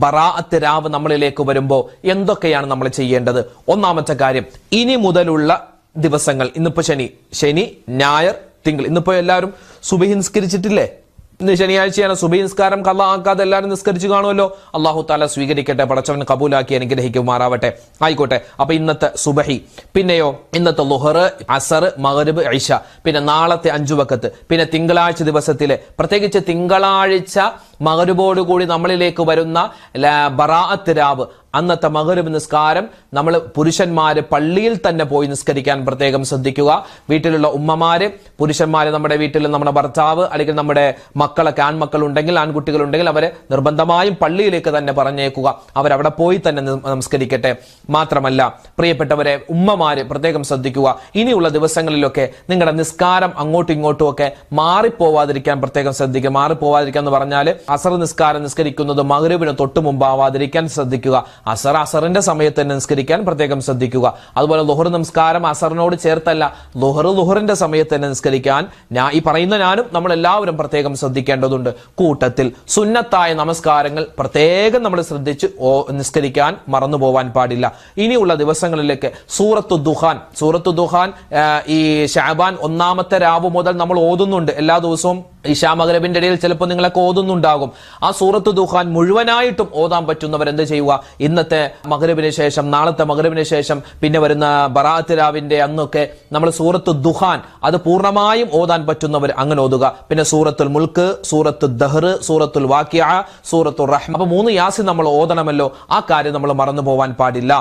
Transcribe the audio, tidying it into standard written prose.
ബറാഅത്ത് രാവ് നമ്മളിലേക്ക് വരുമ്പോൾ എന്തൊക്കെയാണ് നമ്മൾ ചെയ്യേണ്ടത്? ഒന്നാമത്തെ കാര്യം, ഇനി മുതലുള്ള ദിവസങ്ങൾ, ഇന്നിപ്പോ ശനി, ഞായർ, തിങ്കൾ, ഇന്നിപ്പോ എല്ലാവരും സുബഹി നിസ്കരിച്ചിട്ടില്ലേ? ഇന്ന് ശനിയാഴ്ചയാണ്. സുബഹി നിസ്കാരം ഖളാ ആക്കാതെ എല്ലാവരും നിസ്കരിച്ചു കാണുമല്ലോ. അല്ലാഹു തആല സ്വീകരിക്കട്ടെ, പടച്ചവൻ കബൂലാക്കി അനുഗ്രഹിക്കുമാറാവട്ടെ. ആയിക്കോട്ടെ. അപ്പൊ ഇന്നത്തെ സുബഹി, പിന്നെയോ ഇന്നത്തെ ളുഹർ, അസർ, മഗ്രിബ്, ഇശ, പിന്നെ നാളത്തെ 5 വഖത്ത്, പിന്നെ തിങ്കളാഴ്ച ദിവസത്തിലെ, പ്രത്യേകിച്ച് തിങ്കളാഴ്ച മഗ്രിബോടുകൂടി നമ്മളിലേക്ക് വരുന്ന ബറാഅത്ത് രാവ്, അന്നത്തെ മഗ്രിബ് നിസ്കാരം നമ്മൾ പുരുഷന്മാര് പള്ളിയിൽ തന്നെ പോയി നിസ്കരിക്കാൻ പ്രത്യേകം ശ്രദ്ധിക്കുക. വീട്ടിലുള്ള ഉമ്മമാര്, പുരുഷന്മാര്, നമ്മുടെ വീട്ടിൽ നമ്മുടെ ഭർത്താവ് അല്ലെങ്കിൽ നമ്മുടെ മക്കളൊക്കെ ആൺമക്കൾ ഉണ്ടെങ്കിൽ, ആൺകുട്ടികൾ ഉണ്ടെങ്കിൽ അവരെ നിർബന്ധമായും പള്ളിയിലേക്ക് തന്നെ പറഞ്ഞേക്കുക. അവരവിടെ പോയി തന്നെ നമസ്കരിക്കട്ടെ. മാത്രമല്ല പ്രിയപ്പെട്ടവരെ, ഉമ്മമാര് പ്രത്യേകം ശ്രദ്ധിക്കുക. ഇനിയുള്ള ദിവസങ്ങളിലൊക്കെ നിങ്ങളുടെ നിസ്കാരം അങ്ങോട്ടും ഇങ്ങോട്ടും ഒക്കെ മാറിപ്പോവാതിരിക്കാൻ പ്രത്യേകം ശ്രദ്ധിക്കുക. മാറിപ്പോവാതിരിക്കുക എന്ന് പറഞ്ഞാൽ അസർ നിസ്കാരം നിസ്കരിക്കുന്നത് മഗ്രിബിന് തൊട്ട് മുമ്പാവാതിരിക്കാൻ ശ്രദ്ധിക്കുക. അസറിന്റെ സമയത്ത് തന്നെ നിസ്കരിക്കാൻ പ്രത്യേകം ശ്രദ്ധിക്കുക. അതുപോലെ ളുഹർ നമസ്കാരം അസറിനോട് ചേർത്തല്ല, ളുഹറിന്റെ സമയത്ത് തന്നെ നിസ്കരിക്കാൻ ഈ പറയുന്ന ഞാനും നമ്മളെല്ലാവരും പ്രത്യേകം ശ്രദ്ധിക്കേണ്ടതുണ്ട്. കൂട്ടത്തിൽ സുന്നത്തായ നമസ്കാരങ്ങൾ പ്രത്യേകം നമ്മൾ ശ്രദ്ധിച്ച് നിസ്കരിക്കാൻ മറന്നു പോവാൻ പാടില്ല. ഇനിയുള്ള ദിവസങ്ങളിലേക്ക് സൂറത്തു ദുഖാൻ ഈ ശഅബാൻ 1-ാമത്തെ രാവ് മുതൽ നമ്മൾ ഓതുന്നുണ്ട്. എല്ലാ ദിവസവും ഇശാ മഗ്രിബിന്റെ ഇടയിൽ ചിലപ്പോൾ നിങ്ങളൊക്കെ ഓതുന്നുണ്ടാകും. ആ സൂറത്തു ദുഖാൻ മുഴുവനായിട്ടും ഓതാൻ പറ്റുന്നവർ എന്ത് ചെയ്യുക? ഇന്നത്തെ മഗ്രിബിന് ശേഷം, നാളത്തെ മഗ്രിബിന് ശേഷം, പിന്നെ വരുന്ന ബറാഅത്ത് രാവിന്റെ അന്നൊക്കെ നമ്മൾ സൂറത്തു ദുഖാൻ അത് പൂർണ്ണമായും ഓതാൻ പറ്റുന്നവർ അങ്ങനെ ഓതുക. പിന്നെ സൂറത്തുൽ മുൽക്ക്, സൂറത്തു ദഹ്ർ, സൂറത്തുൽ വാഖിഅ, സൂറത്തുർ റഹ്മ. അപ്പൊ 3 യാസീൻ നമ്മൾ ഓതണമല്ലോ. ആ കാര്യം നമ്മൾ മറന്നു പോവാൻ പാടില്ല.